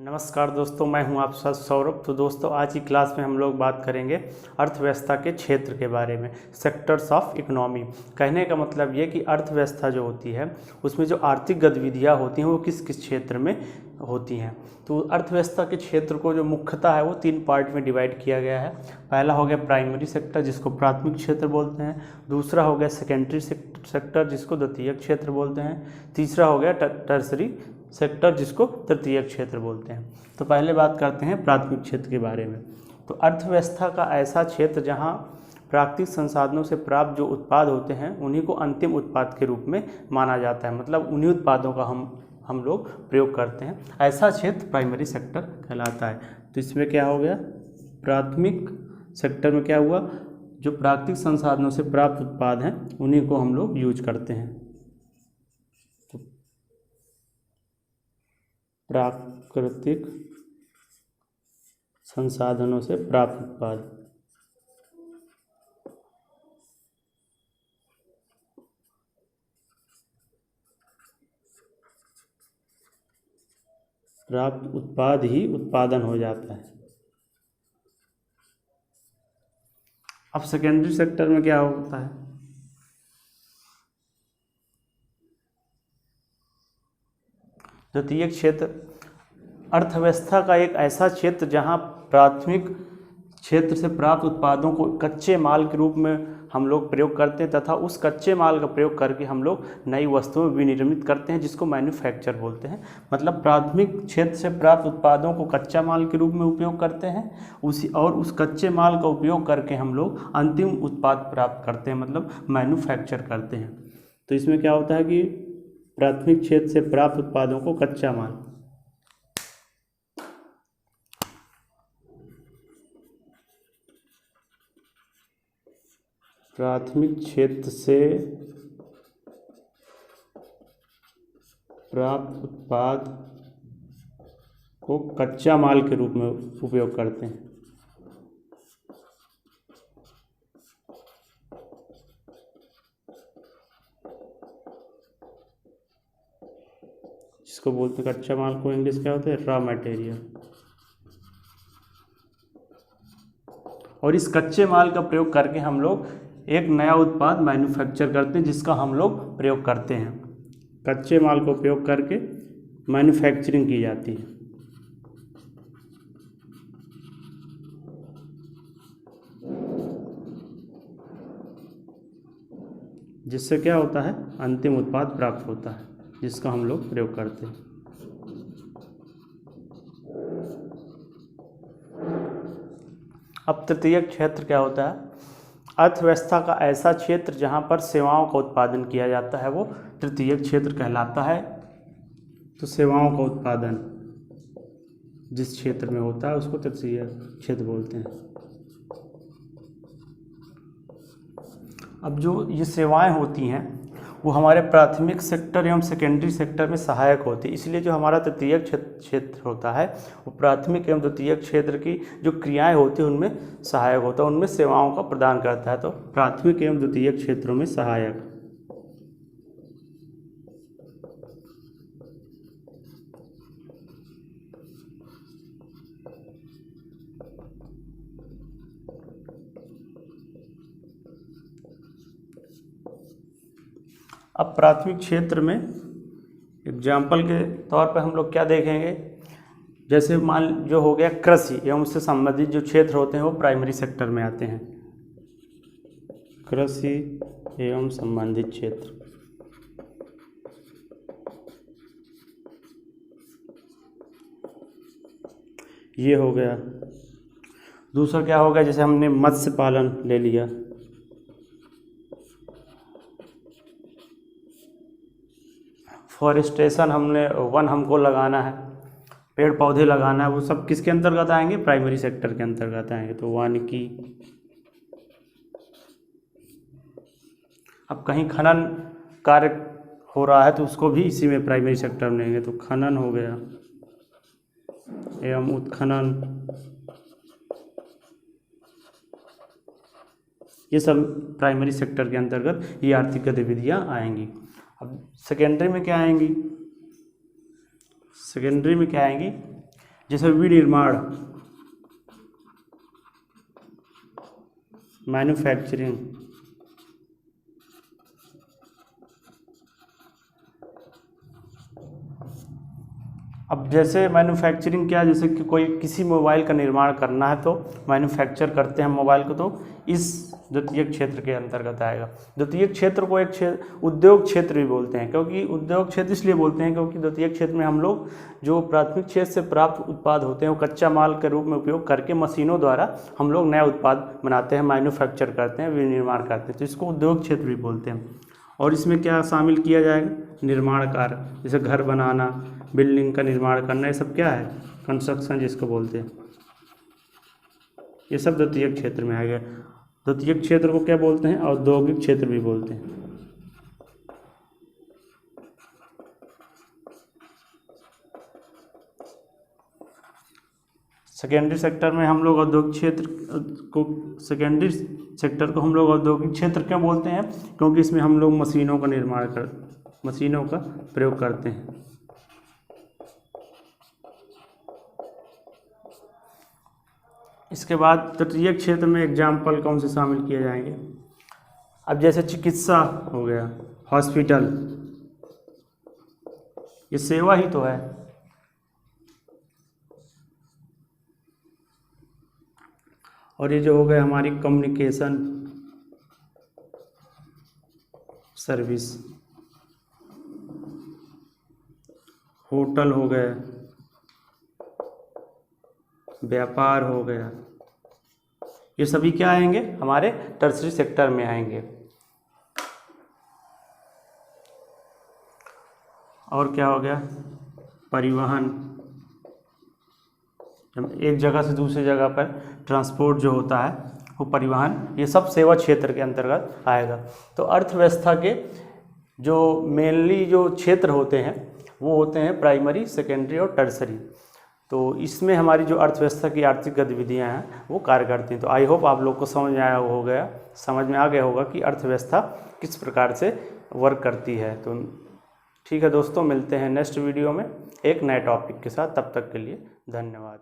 नमस्कार दोस्तों, मैं हूं आप सौरभ। तो दोस्तों, आज की क्लास में हम लोग बात करेंगे अर्थव्यवस्था के क्षेत्र के बारे में, सेक्टर्स ऑफ इकोनॉमी। कहने का मतलब ये कि अर्थव्यवस्था जो होती है उसमें जो आर्थिक गतिविधियां होती हैं वो किस किस क्षेत्र में होती हैं। तो अर्थव्यवस्था के क्षेत्र को जो मुख्यतः है वो 3 पार्ट में डिवाइड किया गया है। पहला हो गया प्राइमरी सेक्टर, जिसको प्राथमिक क्षेत्र बोलते हैं। दूसरा हो गया सेकेंडरी सेक्टर, जिसको द्वितीयक क्षेत्र बोलते हैं। तीसरा हो गया टर्सरी सेक्टर, जिसको तृतीयक क्षेत्र बोलते हैं। तो पहले बात करते हैं प्राथमिक क्षेत्र के बारे में। तो अर्थव्यवस्था का ऐसा क्षेत्र जहां प्राकृतिक संसाधनों से प्राप्त जो उत्पाद होते हैं उन्हीं को अंतिम उत्पाद के रूप में माना जाता है, मतलब उन्हीं उत्पादों का हम लोग प्रयोग करते हैं। ऐसा क्षेत्र प्राइमरी सेक्टर कहलाता है। तो इसमें क्या हो गया, प्राथमिक सेक्टर में क्या हुआ, जो प्राकृतिक संसाधनों से प्राप्त उत्पाद हैं उन्हीं को हम लोग यूज करते हैं। प्राकृतिक संसाधनों से प्राप्त उत्पाद, प्राप्त उत्पाद ही उत्पादन हो जाता है। अब सेकेंडरी सेक्टर में क्या होता है, द्वितीयक क्षेत्र अर्थव्यवस्था का एक ऐसा क्षेत्र जहां प्राथमिक क्षेत्र से प्राप्त उत्पादों को कच्चे माल के रूप में हम लोग प्रयोग करते हैं तथा उस कच्चे माल का प्रयोग करके हम लोग नई वस्तुएं विनिर्मित करते हैं, जिसको मैन्युफैक्चर बोलते हैं। मतलब प्राथमिक क्षेत्र से प्राप्त उत्पादों को कच्चा माल के रूप में उपयोग करते हैं उस कच्चे माल का उपयोग करके हम लोग अंतिम उत्पाद प्राप्त करते हैं, मतलब मैन्युफैक्चर करते हैं। तो इसमें क्या होता है कि प्राथमिक क्षेत्र से प्राप्त उत्पादों को कच्चा माल, प्राथमिक क्षेत्र से प्राप्त उत्पाद को कच्चा माल के रूप में उपयोग करते हैं। जिसको बोलते हैं कच्चा माल को इंग्लिश क्या होता है, रॉ मटेरियल। और इस कच्चे माल का प्रयोग करके हम लोग एक नया उत्पाद मैन्युफैक्चर करते हैं, जिसका हम लोग प्रयोग करते हैं। कच्चे माल को प्रयोग करके मैन्युफैक्चरिंग की जाती है, जिससे क्या होता है, अंतिम उत्पाद प्राप्त होता है, जिसका हम लोग प्रयोग करते हैं। अब तृतीयक क्षेत्र क्या होता है, अर्थव्यवस्था का ऐसा क्षेत्र जहां पर सेवाओं का उत्पादन किया जाता है वो तृतीयक क्षेत्र कहलाता है। तो सेवाओं का उत्पादन जिस क्षेत्र में होता है उसको तृतीयक क्षेत्र बोलते हैं। अब जो ये सेवाएं होती हैं वो हमारे प्राथमिक सेक्टर एवं सेकेंडरी सेक्टर में सहायक होती है, इसलिए जो हमारा तृतीयक क्षेत्र होता है वो प्राथमिक एवं द्वितीयक क्षेत्र की जो क्रियाएं होती हैं उनमें सहायक होता है, उनमें सेवाओं का प्रदान करता है। तो प्राथमिक एवं द्वितीयक क्षेत्रों में सहायक। अब प्राथमिक क्षेत्र में एग्जाम्पल के तौर पर हम लोग क्या देखेंगे, जैसे मान जो हो गया कृषि एवं उससे संबंधित जो क्षेत्र होते हैं वो प्राइमरी सेक्टर में आते हैं। कृषि एवं संबंधित क्षेत्र, ये हो गया। दूसरा क्या होगा, जैसे हमने मत्स्य पालन ले लिया, फॉरेस्टेशन वन हमको लगाना है, पेड़ पौधे लगाना है, वो सब किसके अंतर्गत आएंगे, प्राइमरी सेक्टर के अंतर्गत आएंगे। तो वानिकी। अब कहीं खनन कार्य हो रहा है तो उसको भी इसी में प्राइमरी सेक्टर में लेंगे। तो खनन हो गया एवं उत्खनन, ये सब प्राइमरी सेक्टर के अंतर्गत ये आर्थिक गतिविधियां आएंगी। अब सेकेंडरी में क्या आएंगी, सेकेंडरी में क्या आएंगी, जैसे विनिर्माण, मैन्युफैक्चरिंग, अब जैसे मैन्युफैक्चरिंग क्या, जैसे कि कोई किसी मोबाइल का निर्माण करना है तो मैन्युफैक्चर करते हैं मोबाइल को, तो इस द्वितीयक क्षेत्र के अंतर्गत आएगा। द्वितीयक क्षेत्र को एक उद्योग क्षेत्र भी बोलते हैं, क्योंकि उद्योग क्षेत्र इसलिए बोलते हैं क्योंकि द्वितीयक क्षेत्र में हम लोग जो प्राथमिक क्षेत्र से प्राप्त उत्पाद होते हैं वो कच्चा माल के रूप में उपयोग करके मशीनों द्वारा हम लोग नया उत्पाद बनाते हैं, मैन्युफैक्चर करते हैं, विनिर्माण करते हैं, तो इसको उद्योग क्षेत्र भी बोलते हैं। और इसमें क्या शामिल किया जाएगा, निर्माण कार्य, जैसे घर बनाना, बिल्डिंग का निर्माण करना, ये सब क्या है, कंस्ट्रक्शन जिसको बोलते हैं, ये सब द्वितीयक क्षेत्र में आएगा। द्वितीयक क्षेत्र को क्या बोलते हैं, औद्योगिक क्षेत्र भी बोलते हैं। सेकेंडरी सेक्टर में हम लोग औद्योगिक क्षेत्र को, सेकेंडरी सेक्टर को हम लोग औद्योगिक क्षेत्र क्यों बोलते हैं, क्योंकि इसमें हम लोग मशीनों का निर्माण मशीनों का प्रयोग करते हैं। इसके बाद तृतीयक क्षेत्र में एग्जाम्पल कौन से शामिल किए जाएंगे, अब जैसे चिकित्सा हो गया, हॉस्पिटल, ये सेवा ही तो है। और ये जो हो गया हमारी कम्युनिकेशन सर्विस, होटल हो गए, व्यापार हो गया, ये सभी क्या आएंगे, हमारे टर्सरी सेक्टर में आएंगे। और क्या हो गया, परिवहन, एक जगह से दूसरी जगह पर ट्रांसपोर्ट जो होता है वो परिवहन, ये सब सेवा क्षेत्र के अंतर्गत आएगा। तो अर्थव्यवस्था के जो मेनली जो क्षेत्र होते हैं वो होते हैं प्राइमरी, सेकेंडरी और टर्सरी। तो इसमें हमारी जो अर्थव्यवस्था की आर्थिक गतिविधियां हैं वो कार्य करती हैं। तो आई होप आप लोग को समझ में आ गया होगा कि अर्थव्यवस्था किस प्रकार से वर्क करती है। तो ठीक है दोस्तों, मिलते हैं नेक्स्ट वीडियो में एक नए टॉपिक के साथ, तब तक के लिए धन्यवाद।